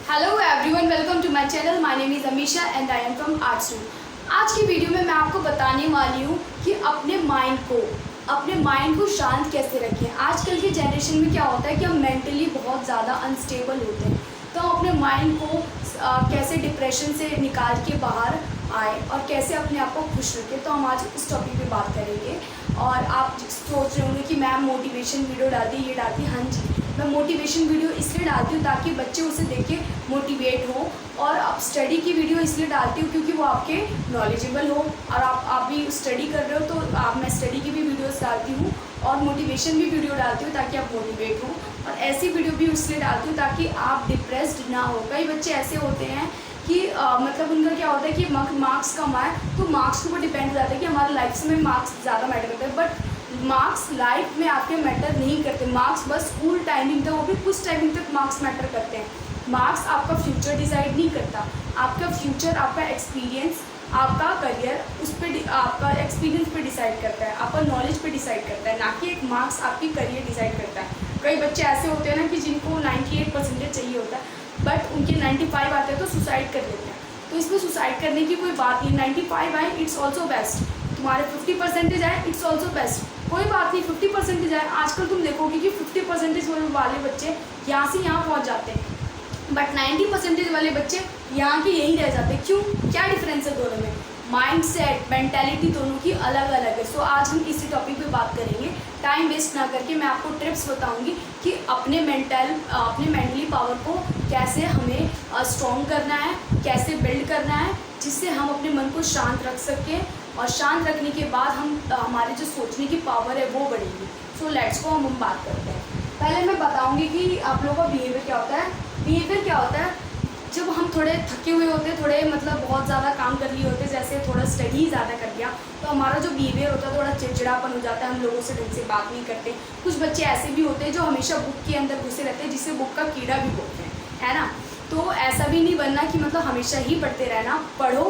Hello everyone, welcome to my channel. My name is Amisha and I am from arts room. आज की video में मैं आपको बताने वाली हूँ कि अपने माइंड को शांत कैसे रखें। आजकल के जनरेशन में क्या होता है कि हम मेंटली बहुत ज़्यादा अनस्टेबल होते हैं, तो हम अपने माइंड को कैसे डिप्रेशन से निकाल के बाहर आए और कैसे अपने आप को खुश रखें। तो हम आज इस टॉपिक पे बात करेंगे। और आप सोच रहे होंगे कि मैम मोटिवेशन वीडियो डालती है, ये डालती है। हाँ जी, मैं मोटिवेशन वीडियो इसलिए डालती हूँ ताकि बच्चे उसे देख के मोटिवेट हो। और आप स्टडी की वीडियो इसलिए डालती हूँ क्योंकि वो आपके नॉलेजेबल हो। और आप भी स्टडी कर रहे हो तो मैं स्टडी की भी वीडियोस डालती हूँ और मोटिवेशन भी वीडियो डालती हूँ ताकि आप मोटिवेट हो। और ऐसी वीडियो भी इसलिए डालती हूँ ताकि आप डिप्रेस्ड ना हो। कई बच्चे ऐसे होते हैं कि मतलब उनका क्या होता है कि मार्क्स कम आए तो मार्क्स के ऊपर डिपेंड हो जाता है कि हमारे लाइफ में मार्क्स ज़्यादा मैटर करते हैं। बट मार्क्स लाइफ में आपके मैटर नहीं करते। मार्क्स बस स्कूल टाइमिंग तक, वो भी कुछ टाइमिंग तक मार्क्स मैटर करते हैं। मार्क्स आपका फ्यूचर डिसाइड नहीं करता। आपका फ्यूचर, आपका एक्सपीरियंस, आपका करियर उस पर, आपका एक्सपीरियंस पे डिसाइड करता है, आपका नॉलेज पे डिसाइड करता है, ना कि एक मार्क्स आपकी करियर डिसाइड करता है। कई बच्चे ऐसे होते हैं ना कि जिनको 98% चाहिए होता है बट उनके 95 आते हैं तो सुसाइड कर लेते हैं। तो इसमें सुसाइड करने की कोई बात नहीं। 95 आए इट्स ऑल्सो बेस्ट। तुम्हारे 50% आए इट्स ऑल्सो बेस्ट, कोई बात नहीं। 50% आए, आजकल तुम देखोगे कि 50% वाले बच्चे यहाँ से यहाँ पहुँच जाते हैं बट 90% वाले बच्चे यहाँ के यहीं रह जाते हैं। क्यों? क्या डिफरेंस है दोनों में? माइंड सेट, मेंटेलिटी दोनों की अलग अलग है। सो आज हम इसी टॉपिक पे बात करेंगे। टाइम वेस्ट ना करके मैं आपको टिप्स बताऊंगी कि अपने मेंटली पावर को कैसे हमें स्ट्रॉन्ग करना है, कैसे बिल्ड करना है, जिससे हम अपने मन को शांत रख सकें। और शांत रखने के बाद हमारे जो सोचने की पावर है वो बढ़ेगी। सो लेट्स गो, हम बात करते हैं। पहले मैं बताऊँगी कि आप लोगों का बिहेवियर क्या होता है। बिहेवियर क्या होता है जब हम थोड़े थके हुए होते हैं, थोड़े मतलब बहुत ज़्यादा काम कर लिए होते हैं, जैसे थोड़ा स्टडी ज़्यादा कर लिया, तो हमारा जो बिहेवियर होता है थोड़ा चिड़चिड़ापन हो जाता है। हम लोगों से ढंग से बात नहीं करते। कुछ बच्चे ऐसे भी होते हैं जो हमेशा बुक के अंदर घुसे रहते हैं, जिसे बुक का कीड़ा भी बोलते हैं, है ना। तो ऐसा भी नहीं बनना कि मतलब हमेशा ही पढ़ते रहना। पढ़ो,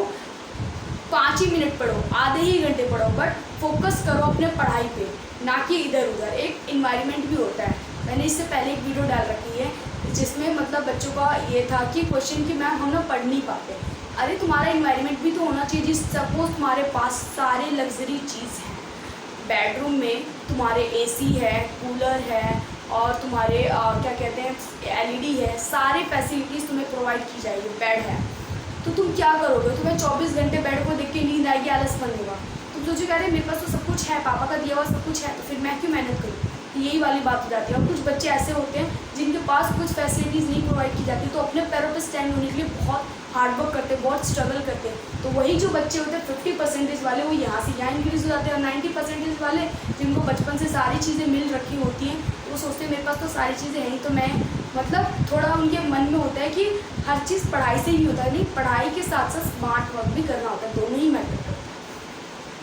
5 ही मिनट पढ़ो, आधे ही घंटे पढ़ो, बट फोकस करो अपने पढ़ाई पे, ना कि इधर उधर। एक इन्वायरमेंट भी होता है। मैंने इससे पहले एक वीडियो डाल रखी है जिसमें मतलब बच्चों का ये था कि क्वेश्चन कि मैम हम लोग पढ़ नहीं पाते। अरे तुम्हारा इन्वायरमेंट भी तो होना चाहिए। जिस सपोज तुम्हारे पास सारे लग्जरी चीज़ हैं, बेडरूम में तुम्हारे एसी है, कूलर है और तुम्हारे क्या कहते हैं एलईडी है, सारे फैसिलिटीज़ तुम्हें प्रोवाइड की जाएगी, बेड है, तो तुम क्या करोगे? तुम्हें 24 घंटे बेड को देख के नींद आएगी, आलस बनेगा। तुम सोचोगे अरे मेरे पास तो सब कुछ है, पापा का दिया हुआ सब कुछ है, तो फिर मैं क्यों मेहनत करूँ? यही वाली बात हो जाती है। और कुछ बच्चे ऐसे होते हैं जिनके पास कुछ फैसिलिटीज़ नहीं प्रोवाइड की जाती, तो अपने पैरों पे स्टैंड होने के लिए बहुत हार्डवर्क करते हैं, बहुत स्ट्रगल करते हैं। तो वही जो बच्चे होते हैं 50% वाले, वो यहाँ से यहाँ इंक्रीज़ हो जाते हैं। और 90% वाले जिनको बचपन से सारी चीज़ें मिल रखी होती हैं, वो सोचते हैं मेरे पास तो सारी चीज़ें हैं, तो मैं मतलब थोड़ा उनके मन में होता है कि हर चीज़ पढ़ाई से ही होता है। नहीं, पढ़ाई के साथ साथ स्मार्ट वर्क भी करना होता है, दोनों ही मैटर करते हैं।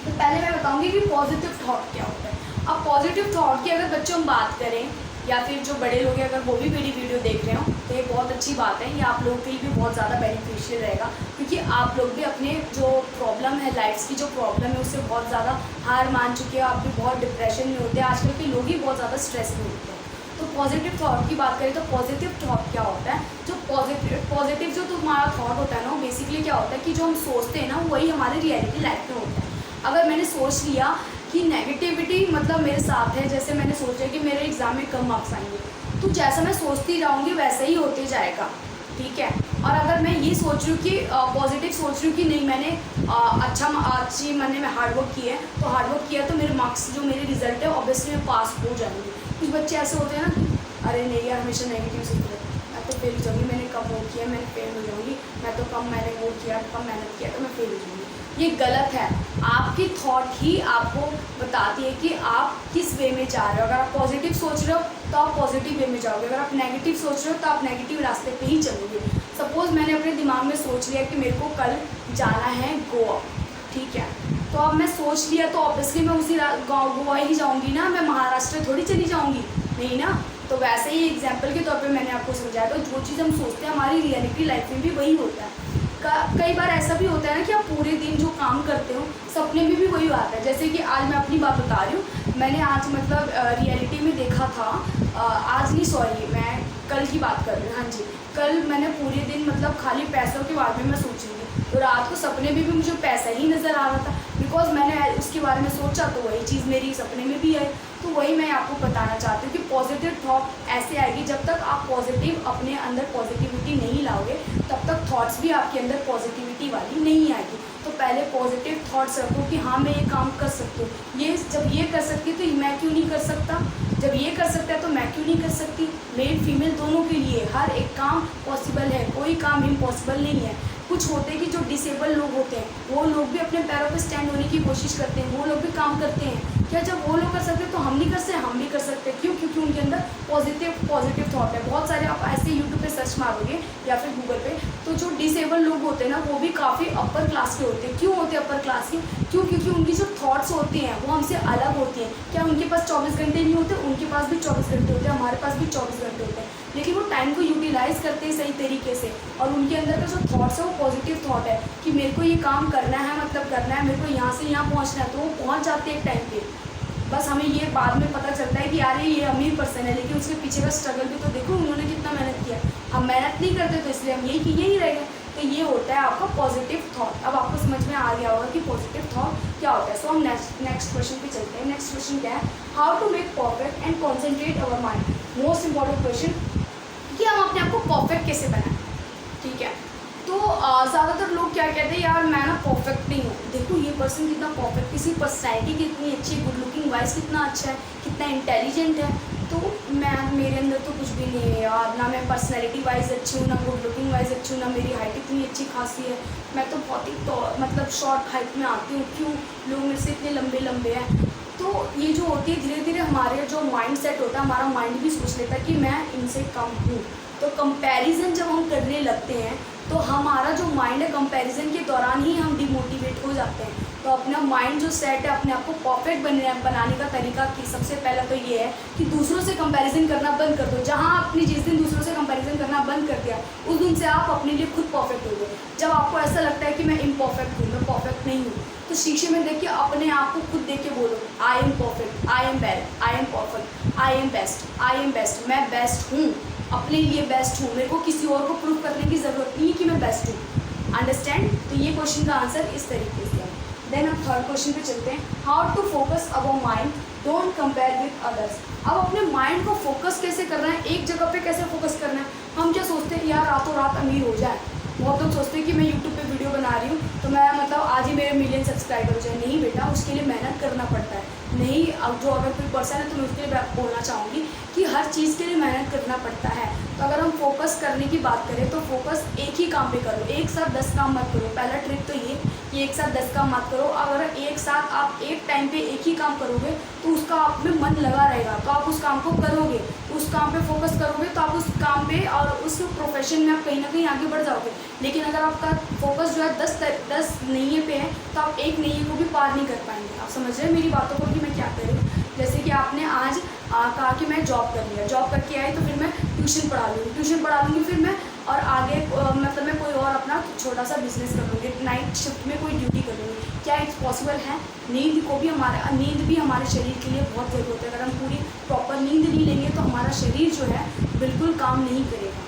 तो पहले मैं बताऊँगी कि पॉजिटिव थॉट क्या होता है। अब पॉजिटिव थॉट की अगर बच्चों हम बात करें, या फिर जो बड़े लोग हैं अगर वो भी मेरी वीडियो देख रहे हो, तो ये बहुत अच्छी बात है। ये आप लोगों के लिए भी बहुत ज़्यादा बेनिफिशियल रहेगा, क्योंकि आप लोग भी अपने जो प्रॉब्लम है, लाइफ की जो प्रॉब्लम है, उससे बहुत ज़्यादा हार मान चुके हो। आप भी बहुत डिप्रेशन में होते हैं। आजकल के लोग ही बहुत ज़्यादा स्ट्रेस में होते हैं। तो पॉजिटिव थॉट की बात करें तो पॉजिटिव थॉट क्या होता है? जो पॉजिटिव जो तुम्हारा थॉट होता है ना, वो बेसिकली क्या होता है कि जो हम सोचते हैं ना, वही हमारी रियलिटी लाइफ में होता है। अगर मैंने सोच लिया कि नेगेटिविटी मतलब मेरे साथ है, जैसे मैंने सोचा कि मेरे एग्ज़ाम में कम मार्क्स आएंगे, तो जैसा मैं सोचती जाऊँगी वैसा ही होते जाएगा, ठीक है। और अगर मैं ये सोच रही हूँ कि पॉजिटिव सोच रही हूँ कि नहीं, मैंने अच्छी मैंने हार्डवर्क किया है, तो हार्डवर्क किया तो मेरे मार्क्स जो मेरे रिजल्ट है ऑब्वियसली मैं पास हो जाऊँगी। कुछ बच्चे ऐसे होते हैं ना कि अरे नहीं यार, हमेशा नेगेटिव सोचते हैं, मैं तो फेल हो जाऊँगी, मैंने कम वो किया मैंने फेल हो जाऊँगी, मैं तो कम मैंने वो किया, कम मेहनत किया तो मैं फेल हो जाऊँगी। ये गलत है। आपकी थॉट ही आपको बताती है कि आप किस वे में जा रहे हो। अगर आप पॉजिटिव सोच रहे हो तो आप पॉजिटिव वे में जाओगे, अगर आप नेगेटिव सोच रहे हो तो आप नेगेटिव रास्ते पे ही चलोगे। सपोज़ मैंने अपने दिमाग में सोच लिया कि मेरे को कल जाना है गोवा, ठीक है, तो अब मैं सोच लिया तो ऑब्वियसली मैं उसी गोवा ही जाऊँगी ना, मैं महाराष्ट्र थोड़ी चली जाऊँगी, नहीं ना। तो वैसे ही एग्जाम्पल के तौर पर मैंने आपको समझाया, तो जो चीज़ हम सोचते हैं हमारी रियलिटी लाइफ में भी वही होता है। कई बार ऐसा भी होता है ना कि आप पूरे दिन जो काम करते हो सपने में भी वही आता है। जैसे कि आज मैं अपनी बात बता रही हूँ, मैंने आज मतलब रियलिटी में देखा था, आज नहीं सॉरी, मैं कल की बात कर रही हूँ, हाँ जी। कल मैंने पूरे दिन मतलब खाली पैसों के बारे में मैं सोच रही थी, तो रात को सपने में भी मुझे पैसा ही नज़र आ रहा था, बिकॉज मैंने उसके बारे में सोचा तो वही चीज़ मेरी सपने में भी आई। तो वही मैं आपको बताना चाहती हूँ कि पॉजिटिव थॉट ऐसे आएगी, जब तक आप पॉजिटिव अपने अंदर पॉजिटिविटी नहीं लाओगे तब तक थॉट्स भी आपके अंदर पॉजिटिविटी वाली नहीं आएगी। तो पहले पॉजिटिव थॉट्स रखो कि हाँ मैं ये काम कर सकती हूँ, ये जब ये कर सकती है तो मैं क्यों नहीं कर सकता, जब ये कर सकता है तो मैं क्यों नहीं कर सकती। मेल फीमेल दोनों के लिए हर एक काम पॉसिबल है, कोई काम इम्पॉसिबल नहीं है। कुछ होते हैं कि जो डिसेबल लोग होते हैं वो लोग भी अपने पैरों पे स्टैंड होने की कोशिश करते हैं, वो लोग भी काम करते हैं। क्या जब वो लोग कर सकते हैं तो हम नहीं कर सकते? हम भी कर सकते हैं। क्यों? क्योंकि उनके अंदर पॉजिटिव थॉट है। बहुत सारे आप ऐसे यूट्यूब पे सर्च मारोगे या फिर गूगल पे, तो जो डिसेबल लोग होते हैं ना वो भी काफ़ी अपर क्लास के होते हैं। क्यों होते हैं अपर क्लास के? क्यों? क्योंकि उनकी जो थॉट्स होती हैं वो हमसे अलग होती हैं। क्या उनके पास 24 घंटे नहीं होते? उनके पास भी 24 घंटे होते हैं, हमारे पास भी 24 घंटे होते हैं, लेकिन वो टाइम को यूटिलाइज करते हैं सही तरीके से। और उनके अंदर का जो थॉट्स है वो पॉजिटिव थॉट है कि मेरे को ये काम करना है, मतलब करना है, मेरे को यहाँ से यहाँ पहुँचना है, तो वो पहुँच जाते हैं एक टाइम पे। बस हमें ये बाद में पता चलता है कि यार ये अमीर पर्सन है, लेकिन उसके पीछे का स्ट्रगल भी तो देखो, उन्होंने कितना मेहनत किया। हम मेहनत नहीं करते तो इसलिए हम यही रह गए। तो ये होता है आपका पॉजिटिव थॉट। अब आपको समझ में आ गया होगा कि पॉजिटिव थॉट क्या होता है। सो हम नेक्स्ट क्वेश्चन पे चलते हैं। नेक्स्ट क्वेश्चन क्या है? How to make perfect and concentrate our mind. Most important question कि हम अपने आप को परफेक्ट कैसे बनाएं। ठीक है, तो ज़्यादातर लोग क्या कहते हैं, यार मैं ना परफेक्ट नहीं हूँ। देखो ये पर्सन कितना परफेक्ट, किसी पर्सनैलिटी कितनी अच्छी, गुड लुकिंग वाइज कितना अच्छा है, कितना इंटेलिजेंट है, तो मेरे अंदर तो कुछ भी नहीं है यार। ना मैं पर्सनैलिटी वाइज अच्छी हूँ, ना गुड लुकिंग वाइज अच्छी हूँ, ना मेरी हाइट इतनी अच्छी खासी है, मैं तो बहुत ही मतलब शॉर्ट हाइट में आती हूँ। क्यों? लोग मेरे से इतने लंबे लंबे हैं। तो ये जो होती है धीरे धीरे हमारे जो माइंड सेट होता है, हमारा माइंड भी सोच लेता है कि मैं इनसे कम हूँ। तो कंपैरिजन जब हम करने लगते हैं तो हमारा जो माइंड है कंपैरिजन के दौरान ही हम डिमोटिवेट हो जाते हैं। तो अपना माइंड जो सेट है, अपने आप को परफेक्ट बनाने का तरीका कि सबसे पहला तो ये है कि दूसरों से कंपैरिजन करना बंद कर दो। जहाँ आपने जिस दिन दूसरों से कंपैरिजन करना बंद कर दिया, उस दिन से आप अपने लिए खुद परफेक्ट हो गए। जब आपको ऐसा लगता है कि मैं इम्परफेक्ट हूँ, मैं परफेक्ट नहीं हूँ, तो शीशे में देख के अपने आप को खुद देख के बोलो, I am perfect, I am well, I am perfect, I am best, I am best. मैं बेस्ट हूँ, अपने लिए बेस्ट हूँ, मेरे को किसी और को प्रूव करने की ज़रूरत नहीं कि मैं बेस्ट हूँ। अंडरस्टैंड? तो ये क्वेश्चन का आंसर इस तरीके से है। देन हम थर्ड क्वेश्चन पे चलते हैं। How to focus our mind, don't compare with others. अब अपने माइंड को फोकस कैसे करना है, एक जगह पे कैसे फोकस करना है। हम क्या सोचते हैं, यार रातों रात अमीर हो जाए। बहुत लोग सोचते हैं कि मैं यूट्यूब पे वीडियो बना रही हूँ तो मैं मतलब आज ही मेरे मिलियन सब्सक्राइबर हो जाए। नहीं बेटा, उसके लिए मेहनत करना पड़ता है। नहीं, अब जो अगर कोई पर्सन है तो मैं उसके लिए बोलना चाहूँगी कि हर चीज़ के लिए मेहनत करना पड़ता है। तो अगर हम फोकस करने की बात करें तो फोकस एक ही काम पे करो, एक साथ 10 काम मत करो। पहला ट्रिक तो ये कि एक साथ 10 काम मत करो। अगर एक साथ आप एक टाइम पे एक ही काम करोगे तो उसका आप में मन लगा रहेगा, तो आप उस काम को करोगे, उस काम पे फोकस करोगे, तो आप उस काम पे और उस प्रोफेशन में आप कहीं ना कहीं आगे बढ़ जाओगे। लेकिन अगर आपका फोकस जो है 10 नैये पे है तो आप एक नैये को भी पार नहीं कर पाएंगे। आप समझ रहे हैं मेरी बातों को कि मैं क्या कर रही हूँ। जैसे कि आपने आज कहा कि मैं जॉब कर लिया, जॉब करके आई तो फिर मैं ट्यूशन पढ़ा लूँगी, फिर मैं और आगे मतलब मैं कोई और अपना छोटा सा बिजनेस कर लूँगी, नाइट शिफ्ट में कोई ड्यूटी कर लूँगी। क्या इट्स पॉसिबल है? नींद भी हमारे शरीर के लिए बहुत ज़रूरत है। अगर हम पूरी प्रॉपर नींद नहीं लेंगे तो हमारा शरीर जो है बिल्कुल काम नहीं करेगा।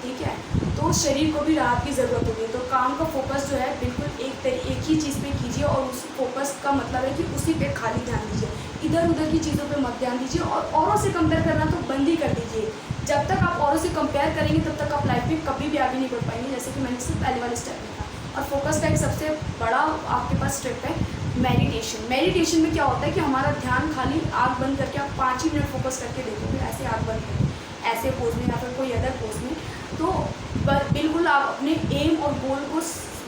ठीक है, तो शरीर को भी राहत की ज़रूरत होगी। तो काम का फोकस जो है बिल्कुल एक ही चीज़ पे कीजिए, और उस फोकस का मतलब है कि उसी पे खाली ध्यान दीजिए, इधर उधर की चीज़ों पे मत ध्यान दीजिए। और औरों से कंपेयर करना तो बंद ही कर दीजिए। जब तक आप औरों से कंपेयर करेंगे तब तक आप लाइफ में कभी भी आगे नहीं बढ़ पाएंगे। जैसे कि मैंने सिर्फ पहले वाले स्टेप में था। और फोकस का एक सबसे बड़ा आपके पास स्टेप है मेडिटेशन में क्या होता है कि हमारा ध्यान खाली आँख बंद करके आप 5 ही मिनट फोकस करके देखोगे, ऐसे आँख बंद करके, ऐसे पोज में या फिर कोई अदर पोज में, तो बिल्कुल आप अपने एम और गोल को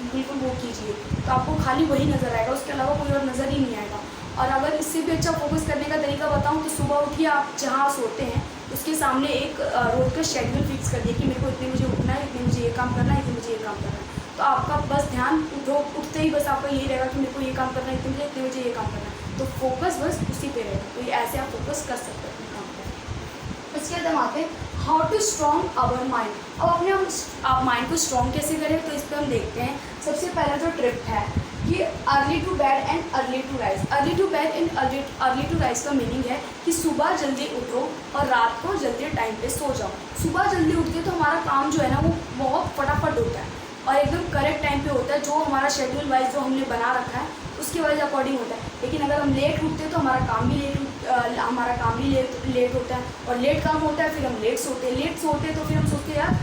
बिल्कुल वो कीजिए, तो आपको खाली वही नज़र आएगा, उसके अलावा कोई और नज़र ही नहीं आएगा। और अगर इससे भी अच्छा फोकस करने का तरीका बताऊं तो सुबह उठिए, आप जहाँ सोते हैं उसके सामने एक रोज का शेड्यूल फिक्स कर दिए कि मेरे को इतने मुझे उठना है, इतने मुझे ये काम करना है, इतने मुझे ये काम करना है। तो आपका बस ध्यान उठते ही बस आपका यही रहेगा कि मेरे को ये काम करना है, इतने मुझे ये काम करना है। तो फोकस बस उसी पे रहेगा। तो ये ऐसे आप फोकस कर सकते हैं अपने काम पर। इसके बाद हम आते हैं how to strong our mind. अब अपने हम माइंड को स्ट्रॉन्ग कैसे करें, तो इस पर हम देखते हैं। सबसे पहला जो ट्रिप है कि early to bed and early to rise. Early to bed and early to rise का मीनिंग है कि सुबह जल्दी उठो और रात को जल्दी टाइम पे सो जाओ। सुबह जल्दी उठते तो हमारा काम जो है ना वो बहुत फटाफट होता है और एकदम करेक्ट टाइम पे होता है, जो हमारा शेड्यूल वाइज जो हमने बना रखा है उसके वाइज अकॉर्डिंग होता है। लेकिन अगर हम लेट उठते हैं तो हमारा काम भी लेट होता है और लेट काम होता है, फिर हम लेट सोते हैं तो फिर हम सोचते हैं यार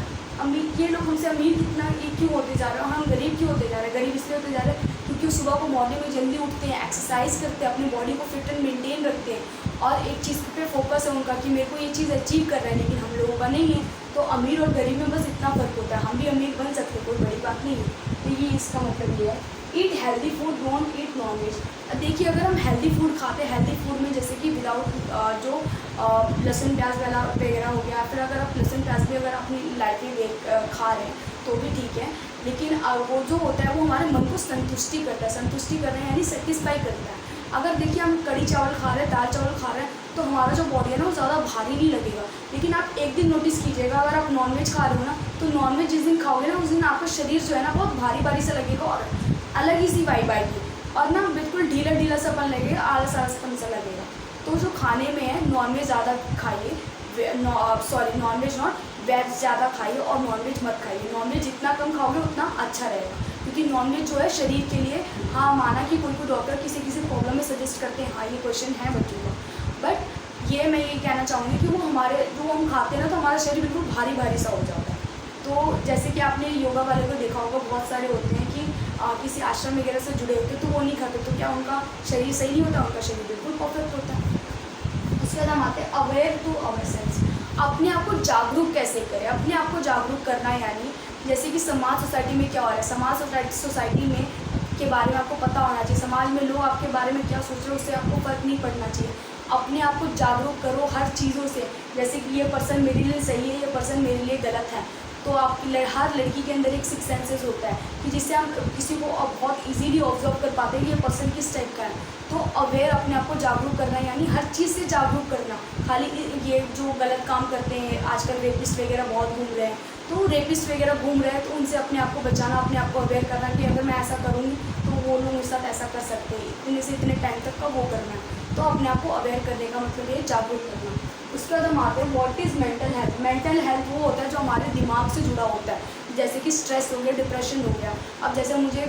अमीर ये लोग हमसे अमीर कितना ये क्यों होते जा रहे हैं और हम गरीब क्यों होते जा रहे हैं। गरीब इसलिए होते जा रहे हैं क्योंकि सुबह को मॉर्निंग में जल्दी उठते हैं, एक्सरसाइज करते हैं, अपनी बॉडी को फिट एंड मेंटेन रखते हैं और एक चीज़ पे फोकस है उनका कि मेरे को ये चीज़ अचीव कर रहा है। लेकिन हम लोगों का नहीं है। तो अमीर और गरीब में बस इतना फ़र्क होता है, हम भी अमीर बन सकते हैं, कोई बड़ी बात नहीं है। तो ये इसका मतलब ये है, eat healthy food, don't eat non veg. देखिए अगर हम हेल्दी फूड खाते हैं, हेल्दी फूड में जैसे कि विदाउट जो लहसुन प्याज वाला वगैरह हो गया, फिर अगर आप लहसुन प्याज भी अगर अपनी लाइफ में खा रहे हैं तो भी ठीक है। लेकिन वो जो होता है वो हमारे मन को संतुष्टि करता है, संतुष्टि कर रहे हैं यानी सेटिस्फाई करता है। अगर देखिए हम कड़ी चावल खा रहे हैं, दाल चावल खा रहे हैं तो हमारा जो बॉडी है ना वो ज़्यादा भारी नहीं लगेगा। लेकिन आप एक दिन नोटिस कीजिएगा, अगर आप नॉनवेज खा रहे हो ना तो नॉनवेज जिस दिन खाओगे ना उस दिन आपका शरीर जो है ना बहुत भारी भारी सा लगेगा और अलग ही सी वाइब आएगी और ना बिल्कुल ढीला ढीला सापन लगेगा, आलस आलसपन सा लगेगा। तो जो खाने में है नॉनवेज ज़्यादा खाइए, नॉनवेज नॉट वेज ज़्यादा खाइए और नॉनवेज मत खाइए। नॉनवेज जितना कम खाओगे उतना अच्छा रहेगा क्योंकि नॉनवेज जो है शरीर के लिए, हाँ माना कि कोई डॉक्टर किसी प्रॉब्लम में सजेस्ट करते हैं, हाँ ये क्वेश्चन है बच्चों का, बट ये मैं ये कहना चाहूँगी कि वो हमारे जो हम खाते हैं ना तो हमारा शरीर बिल्कुल भारी भारी सा हो जाता है। तो जैसे कि आपने योगा वाले को देखा होगा, बहुत सारे होते हैं कि किसी आश्रम वगैरह से जुड़े होते हैं तो वो नहीं खाते, तो क्या उनका शरीर सही नहीं होता? उनका शरीर बिल्कुल परफेक्ट होता है। उसके बाद हम आते हैं अवेयर टू अवर सेल्स। अपने आप को जागरूक कैसे करें? अपने आप को जागरूक करना यानी जैसे कि समाज सोसाइटी में क्या हो रहा है, समाज सोसाइटी में के बारे में आपको पता होना चाहिए, समाज में लोग आपके बारे में क्या सोच रहे हैं उससे आपको फ़र्क नहीं पड़ना चाहिए। अपने आप को जागरूक करो हर चीज़ों से, जैसे कि ये पर्सन मेरे लिए सही है, ये पर्सन मेरे लिए गलत है। तो आपकी हर लड़की के अंदर एक सिक्स सेंसेस होता है कि जिससे हम किसी को अब बहुत इजीली ऑब्जर्व कर पाते हैं कि ये पर्सन किस टाइप का है। तो अवेयर अपने आप को जागरूक करना यानी हर चीज़ से जागरूक करना। खाली ये जो गलत काम करते हैं आजकल रेपिस्ट वगैरह बहुत घूम रहे हैं, तो रेपिस्ट वगैरह घूम रहे हैं तो उनसे अपने आप को बचाना, अपने आप को अवेयर करना कि अगर मैं ऐसा करूँगी तो वो लोग मेरे साथ ऐसा कर सकते हैं, इतने से इतने टाइम तक का वो करना है। तो अपने आप को अवेयर करने का मतलब ये जागरूक करना। उसके बाद हम आते हैं what is mental health. Mental health वो होता है जो हमारे दिमाग से जुड़ा होता है, जैसे कि स्ट्रेस हो गया, डिप्रेशन हो गया। अब जैसे मुझे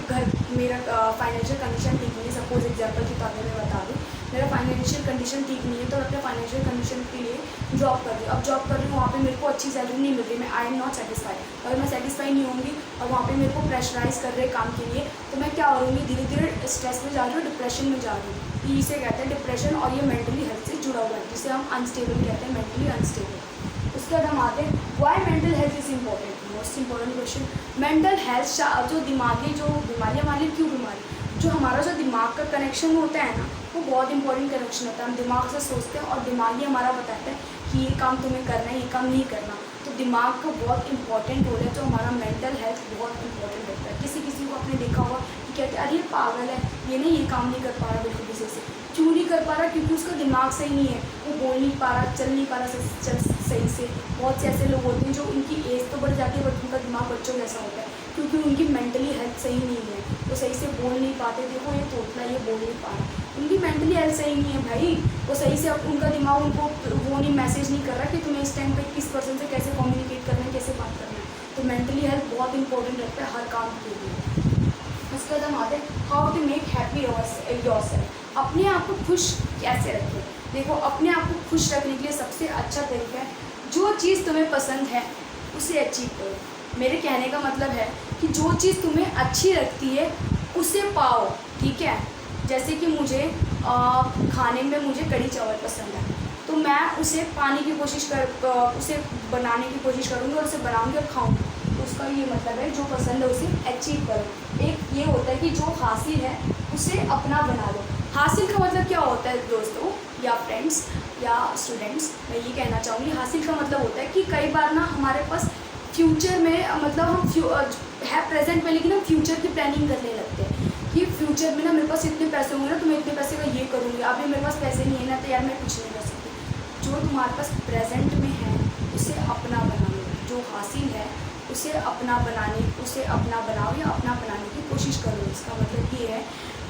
मेरा फाइनेंशियल कंडीशन ठीक नहीं है, सपोज एग्जाम्पल के तौर पर मैं बता दूँ, मेरा फाइनेंशियल कंडीशन ठीक नहीं है तो मैं अपने फाइनेंशियल कंडीशन के लिए जॉब कर रही हूँ। अब जॉब कर रही हूँ, वहाँ पे मेरे को अच्छी सैलरी नहीं मिल रही, मैं आई एम नॉट सेटिस्फाइड। अगर मैं सेटिस्फाई नहीं होंगी और वहाँ पे मेरे को प्रेशराइज कर रहे काम के लिए तो मैं क्या करूँगी, धीरे धीरे स्ट्रेस में जा रही हूँ, डिप्रेशन में जा रही हूँ। इसे कहते हैं डिप्रेशन और ये मेंटली हेल्थ से जुड़ा हुआ है, जिसे हम अनस्टेबल कहते हैं, मेंटली अनस्टेबल। उसके बाद हम आते हैं why mental health is important. Most important question, mental health जो दिमागी जो बीमारियाँ वाली क्यों बीमारी, जो हमारा जो दिमाग का कनेक्शन होता है ना वो बहुत इंपॉर्टेंट कनेक्शन होता है। हम दिमाग से सोचते हैं और दिमाग ही हमारा बताता है कि ये काम तुम्हें करना है, ये काम नहीं करना। तो दिमाग का बहुत इंपॉर्टेंट रोल है, तो हमारा मेंटल हेल्थ बहुत इंपॉर्टेंट होता है। किसी किसी को आपने देखा होगा कि कहते हैं अरे ये पागल है, ये नहीं ये काम नहीं कर पा रहा बिल्कुल भी से। क्यों नहीं कर पा रहा? क्योंकि उसका दिमाग सही नहीं है, वो बोल नहीं पा रहा, चल नहीं पा रहा सही से। बहुत से ऐसे लोग होते हैं जो उनकी एज तो बढ़ जाती है बट उनका दिमाग बच्चों जैसा होता है क्योंकि उनकी मेंटली हेल्थ सही नहीं है, वो सही से बोल नहीं पाते। देखो ये तोतला ये बोल नहीं पा रहा, उनकी मेंटली हेल्थ सही नहीं है भाई, वो सही से उनका दिमाग उनको वो नहीं मैसेज नहीं कर रहा कि तुम्हें इस टाइम पे किस पर्सन से कैसे कम्युनिकेट करना है, कैसे बात करना है। तो मेंटली हेल्थ बहुत इंपॉर्टेंट रहता है हर काम के लिए। उसके बाद हम आते हैं how to make happy yourself. अपने आप को खुश कैसे रखें? देखो अपने आप को खुश रखने के लिए सबसे अच्छा तरीका है जो चीज़ तुम्हें पसंद है उसे अचीव करो। मेरे कहने का मतलब है कि जो चीज़ तुम्हें अच्छी लगती है उसे पाओ, ठीक है। जैसे कि मुझे खाने में मुझे कड़ी चावल पसंद है तो मैं उसे पाने की कोशिश उसे बनाने की कोशिश करूँगी और उसे बनाऊँगी और खाऊँगी। तो उसका ये मतलब है जो पसंद है उसे अचीव करो। एक ये होता है कि जो हासिल है उसे अपना बना लो। हासिल का मतलब क्या होता है दोस्तों या फ्रेंड्स या स्टूडेंट्स, मैं ये कहना चाहूँगी हासिल का मतलब होता है कि कई बार ना हमारे पास फ्यूचर में मतलब हम है प्रेजेंट में लेकिन हम फ्यूचर की प्लानिंग करने लगते हैं कि फ्यूचर में ना मेरे पास इतने पैसे होंगे ना तो मैं इतने पैसे का ये करूँगी। अभी मेरे पास पैसे नहीं है ना तो यार मैं कुछ नहीं कर सकती। जो तुम्हारे पास प्रेजेंट में है उसे अपना बना लो, जो हासिल है उसे अपना बनाओ या अपना बनाने की कोशिश करो। इसका मतलब ये है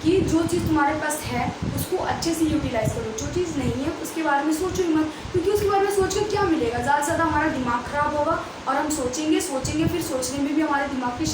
कि जो चीज़ तुम्हारे पास है उसको अच्छे से यूटिलाइज़ करो। जो चीज़ नहीं है उसके बारे में सोचो ही मत, क्योंकि उसके बारे में सोच कर क्या मिलेगा। ज़्यादा से ज़्यादा हमारा दिमाग ख़राब होगा और हम सोचेंगे फिर सोचने में भी हमारे दिमाग की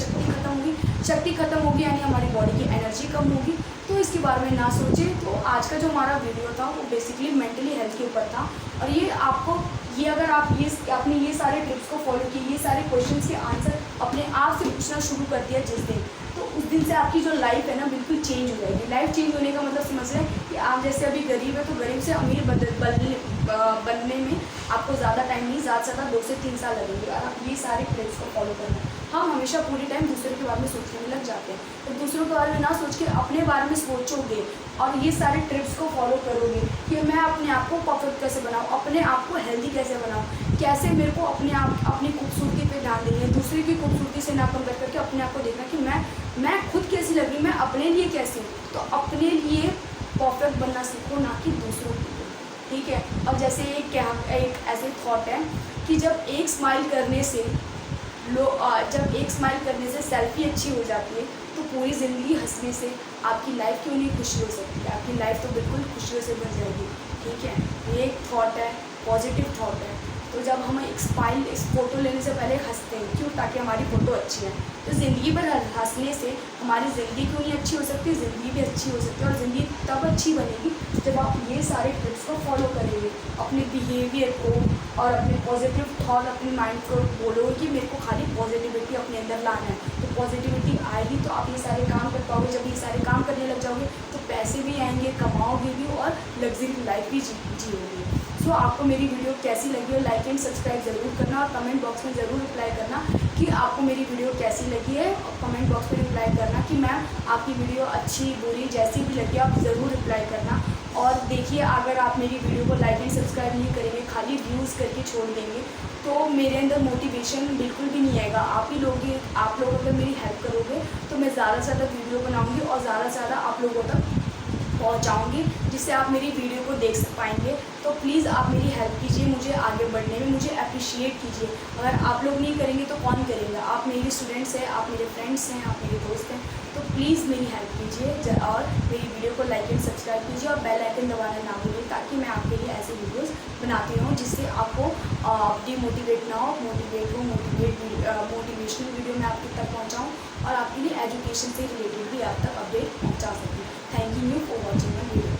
शक्ति खत्म होगी यानी हमारी बॉडी की एनर्जी कम होगी। तो इसके बारे में ना सोचें। तो आज का जो हमारा वीडियो था वो बेसिकली मेंटली हेल्थ के ऊपर था। और ये आपको अगर आप आपने ये सारे टिप्स को फॉलो किए, ये सारे क्वेश्चंस के आंसर अपने आप से पूछना शुरू कर दिया जिस दिन, तो उस दिन से आपकी जो लाइफ है ना बिल्कुल चेंज हो जाएगी। लाइफ चेंज होने का मतलब समझ रहे हैं कि आप जैसे अभी गरीब है तो गरीब से अमीर बनने में आपको ज़्यादा टाइम नहीं, ज़्यादा से ज़्यादा 2 से 3 साल लगेंगे। और आप ये सारे टिप्स को फॉलो करना। हम हमेशा पूरी टाइम दूसरे के बारे में सोचने में लग जाते हैं, तो दूसरों के बारे में ना सोच के अपने बारे में सोचोगे और ये सारे टिप्स को फॉलो करोगे कि मैं अपने आप को परफेक्ट कैसे बनाऊँ, अपने आप को हेल्दी कैसे बनाऊँ, कैसे मेरे को अपनी खूबसूरती पे ध्यान देंगे, दूसरे की खूबसूरती से ना कंपेयर करके अपने आप को देखना कि मैं खुद कैसी लग रही हूँ, मैं अपने लिए कैसी हूँ। तो अपने लिए परफेक्ट बनना सीखो, ना कि दूसरों के लिए। ठीक है। अब जैसे एक ऐसे थॉट है कि जब एक स्माइल करने से सेल्फी अच्छी हो जाती है तो पूरी ज़िंदगी हंसने से आपकी लाइफ क्यों नहीं खुशी हो सकती है। आपकी लाइफ तो बिल्कुल खुशियों से भर जाएगी। ठीक है। ये एक थॉट है, पॉजिटिव थॉट है। तो जब हम एक फ़ोटो लेने से पहले हंसते हैं, क्यों? ताकि हमारी फ़ोटो अच्छी है। तो ज़िंदगी भर हंसने से हमारी ज़िंदगी क्यों नहीं अच्छी हो सकती? ज़िंदगी भी अच्छी हो सकती है। और ज़िंदगी तब अच्छी बनेगी जब आप ये सारे टिप्स को फॉलो करेंगे, अपने बिहेवियर को और अपने पॉजिटिव थॉट अपने माइंड को बोलोगे कि मेरे को खाली पॉजिटिविटी अपने अंदर लाना है। तो पॉजिटिविटी आएगी तो आप ये सारे काम कर पाओगे। जब ये सारे काम करने लग जाओगे तो पैसे भी आएंगे, कमाओगे भी और लग्जरी लाइफ भी जियोगे। सो आपको मेरी वीडियो कैसी लगी, और लाइक एंड सब्सक्राइब ज़रूर करना और कमेंट बॉक्स में ज़रूर रिप्लाई करना कि आपको मेरी वीडियो कैसी लगी है। और कमेंट बॉक्स में रिप्लाई करना कि मैम आपकी वीडियो अच्छी बुरी जैसी भी लगी आप ज़रूर रिप्लाई करना। और देखिए, अगर आप मेरी वीडियो को लाइक एंड सब्सक्राइब नहीं करेंगे, खाली व्यूज़ करके छोड़ देंगे, तो मेरे अंदर मोटिवेशन बिल्कुल भी नहीं आएगा। आप लोग अगर मेरी हेल्प करोगे तो मैं ज़्यादा से ज़्यादा वीडियो बनाऊँगी और ज़्यादा से ज़्यादा आप लोगों तक पहुंचाऊंगी, जिससे आप मेरी वीडियो को देख पाएंगे। तो प्लीज़ आप मेरी हेल्प कीजिए, मुझे आगे बढ़ने में मुझे अप्रिशिएट कीजिए। अगर आप लोग नहीं करेंगे तो कौन करेगा? आप मेरे स्टूडेंट्स हैं, आप मेरे फ्रेंड्स हैं, आप मेरे दोस्त हैं। तो प्लीज़ मेरी हेल्प कीजिए और मेरी वीडियो को लाइक एंड सब्सक्राइब कीजिए और बेल आइकन दबाना ना भूलिए, ताकि मैं आपके लिए ऐसे वीडियोस बनाती रहूँ जिससे आपको डिमोटिवेट ना हो, मोटिवेशनल वीडियो मैं आपके तक पहुँचाऊँ और आपके लिए एजुकेशन से रिलेटेड भी आप तक अपडेट पहुँचा सकूँ। Thanking you for watching my video.